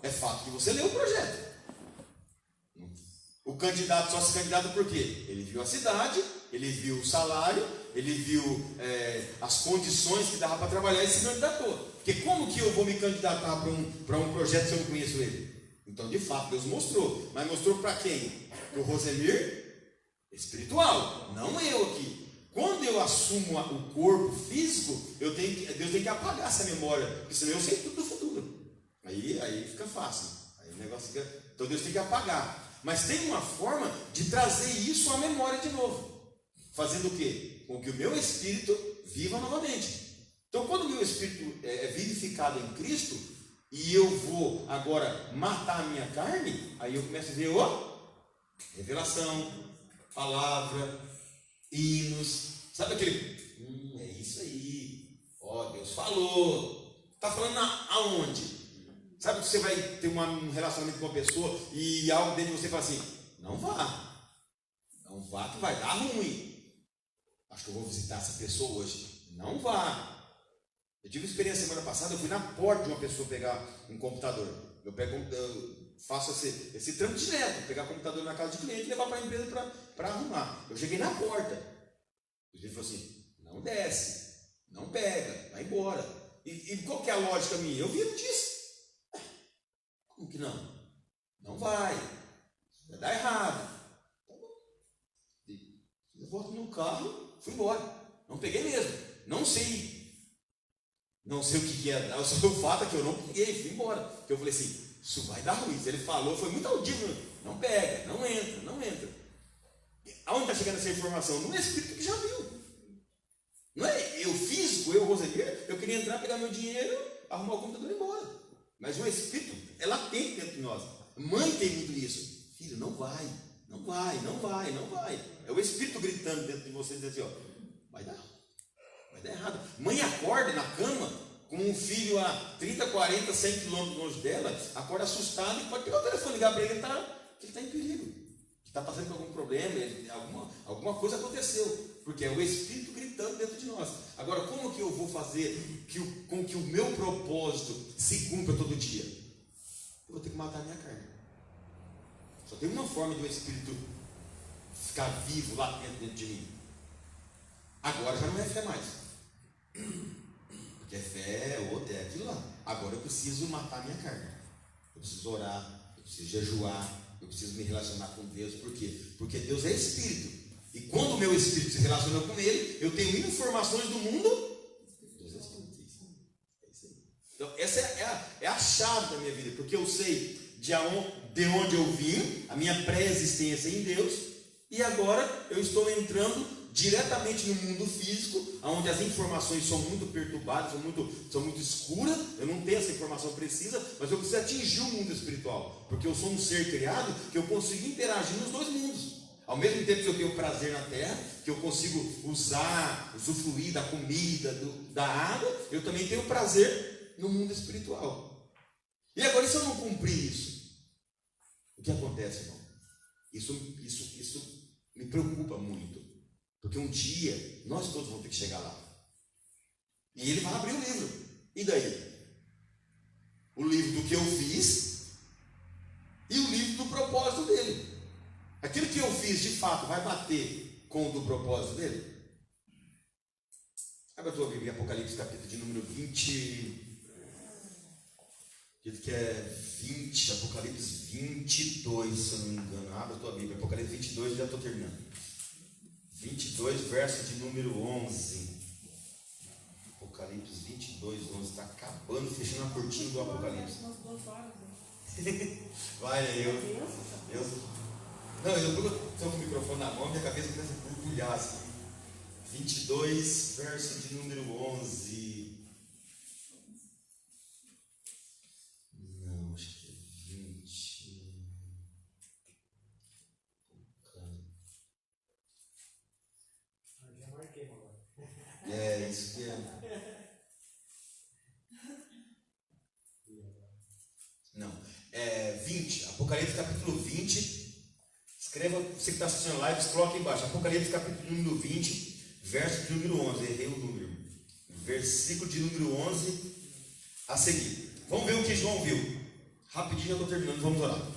é fato que você leu o projeto. O candidato só se candidata por quê? Ele viu a cidade, ele viu o salário, ele viu as condições que dava para trabalhar e se candidatou. Porque como que eu vou me candidatar para um projeto se eu não conheço ele? Então, de fato, Deus mostrou. Mas mostrou para quem? Para o Rosemir espiritual, não eu aqui. Quando eu assumo o corpo físico, Deus tem que apagar essa memória, porque senão eu sei tudo do futuro. Aí fica fácil. Aí o negócio fica... Então Deus tem que apagar. Mas tem uma forma de trazer isso à memória de novo. Fazendo o quê? Com que o meu espírito viva novamente. Então quando o meu espírito é vivificado em Cristo, e eu vou agora matar a minha carne, aí eu começo a ver, revelação, palavra, hinos, sabe aquele, é isso aí, Deus falou, está falando aonde? Sabe que você vai ter um relacionamento com uma pessoa e algo dentro de você fala assim: não vá que vai dar ruim. Acho que eu vou visitar essa pessoa hoje. Não vá. Eu tive uma experiência semana passada, eu fui na porta de uma pessoa pegar um computador. Eu faço esse trampo direto, pegar computador na casa de cliente e levar para a empresa para arrumar. Eu cheguei na porta. Ele falou assim: não desce, não pega, vai embora. E qual que é a lógica minha? Eu vivo disso. Como que não? Não vai dar errado. Eu volto no carro, fui embora. Não peguei mesmo. Não sei o que é. Só o fato é que eu não peguei, fui embora. Porque eu falei assim: isso vai dar ruim. Se ele falou, foi muito audível. Não pega, não entra. Aonde está chegando essa informação? No espírito que já viu. Não é eu físico, eu Rosemir, eu queria entrar, pegar meu dinheiro, arrumar o computador e ir embora. Mas o espírito é latente dentro de nós. Mãe tem muito isso. Filho, não vai. É o espírito gritando dentro de você, dizendo assim: vai dar errado. Mãe acorda na cama com um filho a 30, 40, 100 quilômetros longe dela, acorda assustado e pode pegar o telefone e ligar para ele que ele está em perigo, que está passando por algum problema, alguma coisa aconteceu, porque é o espírito gritando dentro de nós. Agora, como que eu vou fazer com que o meu propósito se cumpra todo dia? Eu vou ter que matar a minha carne. Só tem uma forma do espírito ficar vivo lá dentro de mim. Agora já não é fé mais, porque fé é outra, é aquilo lá. Agora eu preciso matar a minha carne. Eu preciso orar, eu preciso jejuar, eu preciso me relacionar com Deus. Por quê? Porque Deus é espírito. E quando o meu espírito se relaciona com Ele, eu tenho informações do mundo. Deus é espírito. É isso aí. Então essa é a chave da minha vida. Porque eu sei de onde eu vim, a minha pré-existência em Deus. E agora eu estou entrando diretamente no mundo físico, onde as informações são muito perturbadas, são muito escuras. Eu não tenho essa informação precisa, mas eu preciso atingir o mundo espiritual, porque eu sou um ser criado que eu consigo interagir nos dois mundos. Ao mesmo tempo que eu tenho prazer na terra, que eu consigo usufruir da comida, da água, eu também tenho prazer no mundo espiritual. E agora, se eu não cumprir isso, o que acontece, irmão? Isso me preocupa muito. Porque um dia, nós todos vamos ter que chegar lá. E ele vai abrir o livro. E daí? O livro do que eu fiz e o livro do propósito dele. Aquilo que eu fiz fiz, de fato, vai bater com o do propósito dele? Abra a tua Bíblia, Apocalipse, capítulo de número 20. Diz que é 20, Apocalipse 22, se eu não me engano. Abra a tua Bíblia, Apocalipse 22, já estou terminando. 22, verso de número 11. Apocalipse 22, 11. Está acabando, fechando a cortina do Apocalipse. Umas 2 horas, hein? Vai aí, eu. Deus. Não, eu estou com o microfone na mão, minha cabeça começa a borbulhar assim. 22, verso de número 11. Não, acho que é 20. Já marquei agora. É, isso que é. Não, é 20. Apocalipse capítulo 20. Escreva, você que está assistindo a live, coloque embaixo. Apocalipse capítulo número 20, verso de número 11. Errei o número. Versículo de número 11 a seguir. Vamos ver o que João viu. Rapidinho, já estou terminando, vamos orar.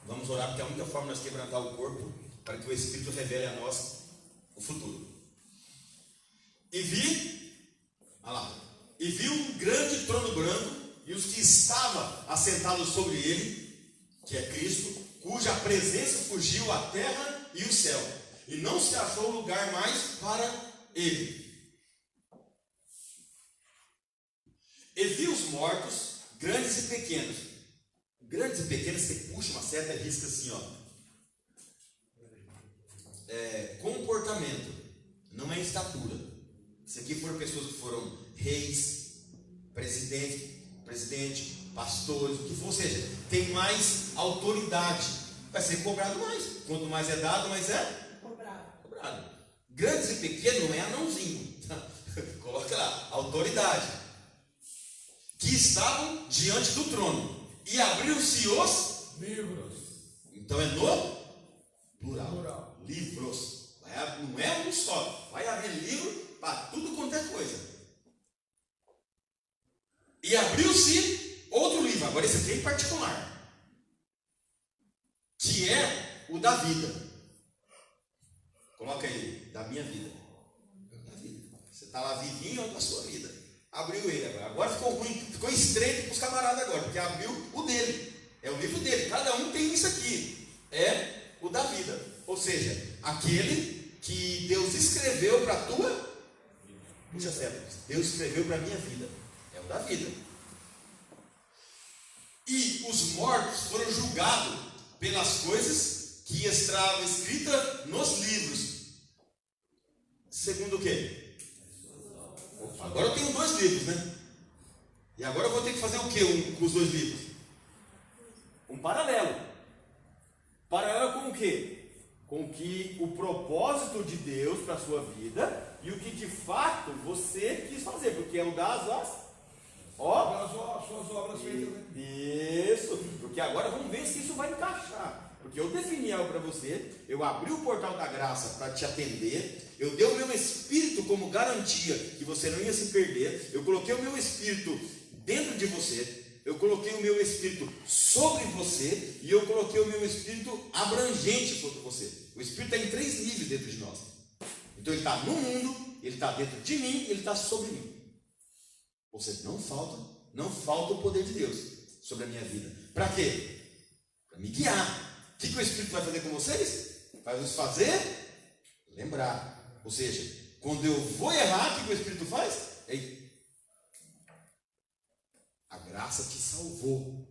Vamos orar, porque é a única forma de nós quebrantar o corpo, para que o Espírito revele a nós o futuro. E vi um grande trono branco, e os que estavam assentados sobre ele, que é Cristo, cuja presença fugiu a terra e o céu, e não se achou lugar mais para ele. E vi os mortos, grandes e pequenos. Grandes e pequenos, você puxa uma seta e risca assim, ó. Comportamento, não é estatura. Isso aqui foram pessoas que foram reis, presidente, pastores, o que for, ou seja, tem mais autoridade, vai ser cobrado mais. Quanto mais é dado, mais é cobrado. Grandes e pequenos não é anãozinho. Coloca lá, autoridade. Que estavam diante do trono. E abriu-se os livros. Então é no plural. Livros. Não é um só. Vai abrir livro para tudo quanto é coisa. E abriu-se outro livro. Agora esse aqui é em particular. Que é o da vida. Coloca aí. Da minha vida. Da vida. Você está lá vivinho da sua vida. Abriu ele agora. Agora ficou ruim. Ficou estreito para os camaradas agora. Porque abriu o dele. É o livro dele. Cada um tem isso aqui. É o da vida. Ou seja, aquele que Deus escreveu para a tua. Puxa certo. Deus escreveu para a minha vida. É o da vida. E os mortos foram julgados pelas coisas que estavam escritas nos livros. Segundo o quê? Agora eu tenho 2 livros, né? E agora eu vou ter que fazer o quê com os 2 livros? Um paralelo. Paralelo com o quê? Com que o propósito de Deus para a sua vida e o que de fato você quis fazer, porque é o das suas obras feitas, né? Isso, porque agora vamos ver se isso vai encaixar. Porque eu defini algo para você, eu abri o portal da graça para te atender, eu dei o meu Espírito como garantia que você não ia se perder, eu coloquei o meu Espírito dentro de você, eu coloquei o meu Espírito sobre você e eu coloquei o meu Espírito abrangente sobre você. O Espírito está em 3 níveis dentro de nós. Então ele está no mundo, ele está dentro de mim, ele está sobre mim. Ou seja, não falta o poder de Deus sobre a minha vida. Para quê? Para me guiar. O que o Espírito vai fazer com vocês? Vai nos fazer lembrar. Ou seja, quando eu vou errar, o que o Espírito faz? A graça te salvou.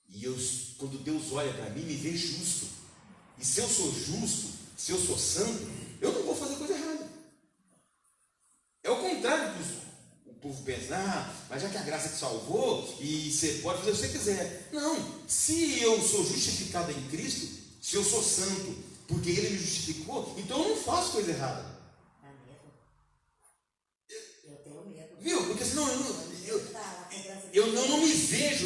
E quando Deus olha para mim, me vê justo. E se eu sou justo, se eu sou santo, eu não vou fazer coisa errada. É o contrário do que o povo pensa. Mas já que a graça te salvou, e você pode fazer o que você quiser. Não, se eu sou justificado em Cristo, se eu sou santo, porque Ele me justificou, então eu não faço coisa errada. Eu tenho medo. Viu? Porque senão eu não me vejo.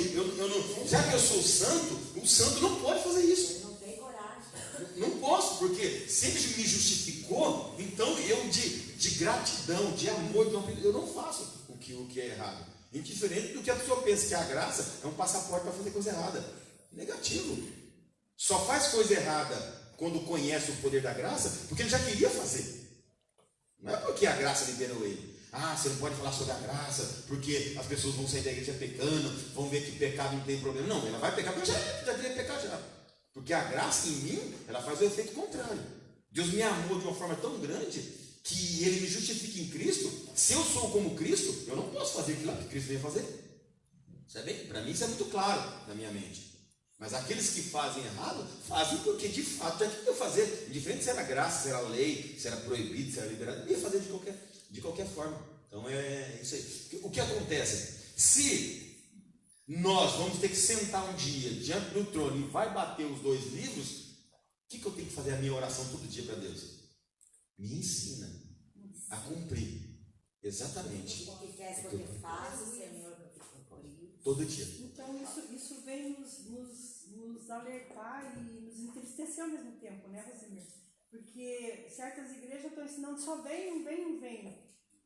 Já que eu sou santo, o santo não pode fazer isso. Ele não tem coragem. Não posso, porque se Ele me justificou, então eu de gratidão, de amor, eu não faço o que é errado. Indiferente do que a pessoa pensa que a graça é um passaporte para fazer coisa errada. Negativo. só faz coisa errada quando conhece o poder da graça, porque ele já queria fazer. Não é porque a graça liberou ele. Ah, você não pode falar sobre a graça, porque as pessoas vão sair da igreja pecando, vão ver que pecado não tem problema. Não, ela vai pecar porque já queria pecar já. Porque a graça em mim, ela faz o efeito contrário. Deus me amou de uma forma tão grande que Ele me justifica em Cristo. Se eu sou como Cristo, eu não posso fazer aquilo que Cristo veio fazer. Sabe? Para mim isso é muito claro na minha mente. Mas aqueles que fazem errado, fazem porque de fato já queriam fazer. Indiferente se era graça, se era lei, se era proibido, se era liberado, ia fazer de qualquer forma. Então é isso aí. O que acontece? Se nós vamos ter que sentar um dia diante do trono e vai bater os dois livros, o que eu tenho que fazer a minha oração todo dia para Deus? Me ensina a cumprir exatamente O que queres que eu te faça, Senhor, que eu te cumprir. todo dia. Então isso vem nos alertar e nos entristecer ao mesmo tempo, né, Rosemir? Porque certas igrejas estão ensinando só venham.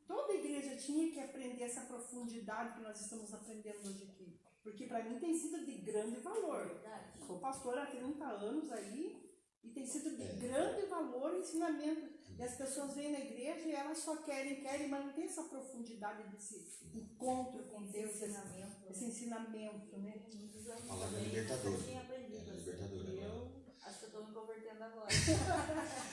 Toda igreja tinha que aprender essa profundidade que nós estamos aprendendo hoje aqui. Porque para mim tem sido de grande valor. Sou pastora há 30 anos aí e tem sido de grande valor o ensinamento. E as pessoas vêm na igreja e elas só querem, mas não tem essa profundidade desse encontro com Deus, esse ensinamento, né? A palavra libertadora. Eu acho que eu estou me convertendo agora.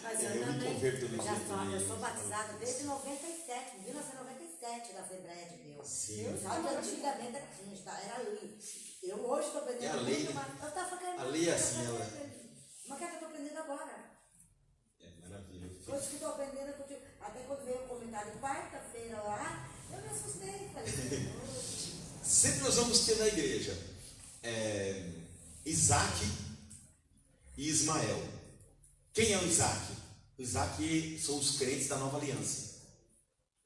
Mas Eu eu me também converto no jeito eu sou batizada desde 97, 1997 na Assembleia de Deus. Sim. Só que antigamente era lei. Eu hoje estou aprendendo É a lei, muito né? mais. A lei é assim, ela. Mas que eu estou aprendendo agora. É maravilha. Coisas que estou aprendendo contigo. Até quando veio o comentário quarta-feira lá, eu me assustei. Falei, Senhor. Sempre nós vamos ter na igreja Isaac e Ismael. Quem é o Isaac? O Isaac são os crentes da nova aliança.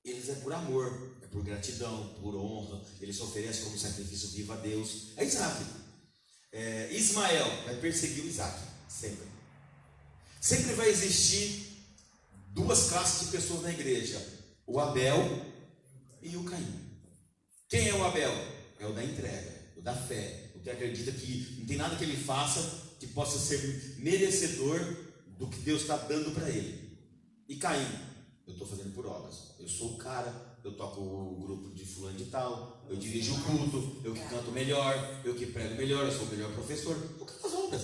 Eles é por amor, é por gratidão, por honra. Eles se oferecem como sacrifício vivo a Deus. É Isaac. Ismael vai perseguir o Isaac, sempre. Sempre vai existir duas classes de pessoas na igreja: o Abel e o Caim. Quem é o Abel? É o da entrega, o da fé, o que acredita que não tem nada que ele faça que possa ser merecedor do que Deus está dando para ele. E Caim? Eu estou fazendo por obras. Eu sou o cara, eu toco o grupo de fulano de tal, eu dirijo o culto, eu que canto melhor, eu que prego melhor, eu sou o melhor professor. Por causa das obras.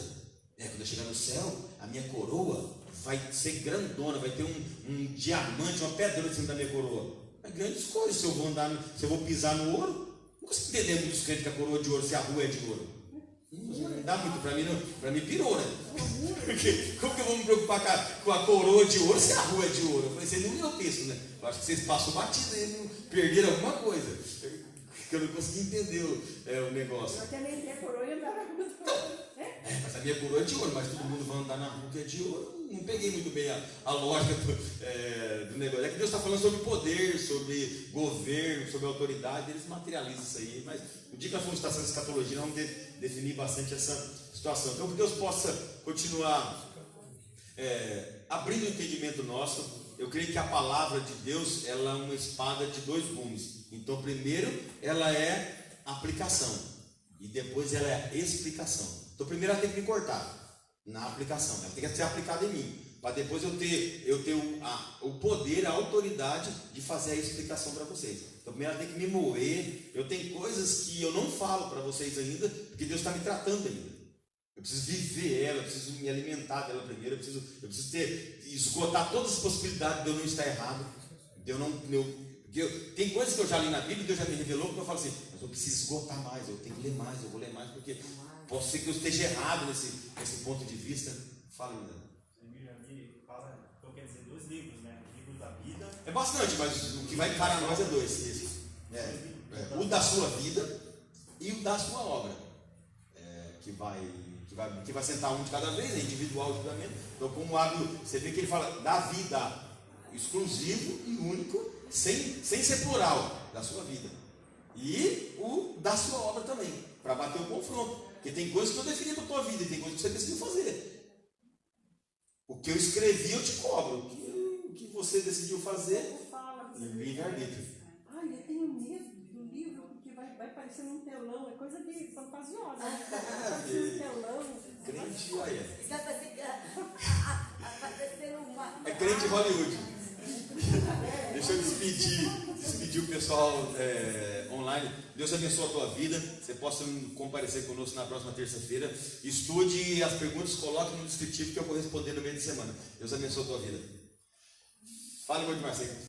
Quando eu chegar no céu, a minha coroa vai ser grandona, vai ter um diamante, uma pedra em cima da minha coroa. É grandes coisas se eu vou andar, se eu vou pisar no ouro. Não consigo entender muitos crentes que a coroa é de ouro, se a rua é de ouro. Não dá muito para mim pirou, né? Porque como que eu vou me preocupar com a coroa de ouro se a rua é de ouro? Eu falei, vocês não viram texto, né? Eu acho que vocês passam batido aí, perderam alguma coisa. Que eu não consegui entender o negócio. Eu até nem tenho coroa e andava muito. Mas a minha coroa é de ouro, mas todo mundo vai andar na rua que é de ouro. Não peguei muito bem a lógica do negócio. É que Deus está falando sobre poder, sobre governo, sobre autoridade. Eles materializam isso aí. Mas no dia que nós formos estação de escatologia, nós vamos definir bastante essa situação. Então, que Deus possa continuar abrindo o entendimento nosso. Eu creio que a palavra de Deus, ela é uma espada de dois gumes. Então, primeiro, ela é aplicação. E depois ela é explicação. Então, primeiro ela tem que me cortar na aplicação. Ela tem que ser aplicada em mim. Para depois eu ter o poder, a autoridade de fazer a explicação para vocês. Então, primeiro ela tem que me mover. Eu tenho coisas que eu não falo para vocês ainda, porque Deus está me tratando ainda. Eu preciso viver ela, eu preciso me alimentar dela primeiro, eu preciso esgotar todas as possibilidades de eu não estar errado, tem coisas que eu já li na Bíblia, Deus já me revelou, que eu falo assim, mas eu preciso esgotar mais, eu tenho que ler mais, eu vou ler mais, porque pode ser que eu esteja errado nesse ponto de vista. Fala ainda. Aqui fala, então quer dizer, 2 livros, né? O livro da vida. É bastante, mas o que vai para nós é 2. O da sua vida e o da sua obra. Que vai sentar um de cada vez, é individual o julgamento. Então, como hábito, você vê que ele fala da vida, exclusivo e único, sem ser plural, da sua vida. E o da sua obra também, para bater o confronto. Porque tem coisas que eu defini para a tua vida e tem coisas que você decidiu fazer. O que eu escrevi eu te cobro. O que você decidiu fazer, livre-arbítrio. Ai, eu tenho medo do livro, porque vai parecer um telão, é coisa de fantasiosa, né? Vai parecer um telão. Crente, olha. Isso vai parecer uma. É crente Hollywood. Deixa eu despedir o pessoal online. Deus abençoe a tua vida. Você possa comparecer conosco na próxima terça-feira. Estude as perguntas, coloque no descritivo que eu vou responder no meio de semana. Deus abençoe a tua vida. Fala, meu irmão Marcelo.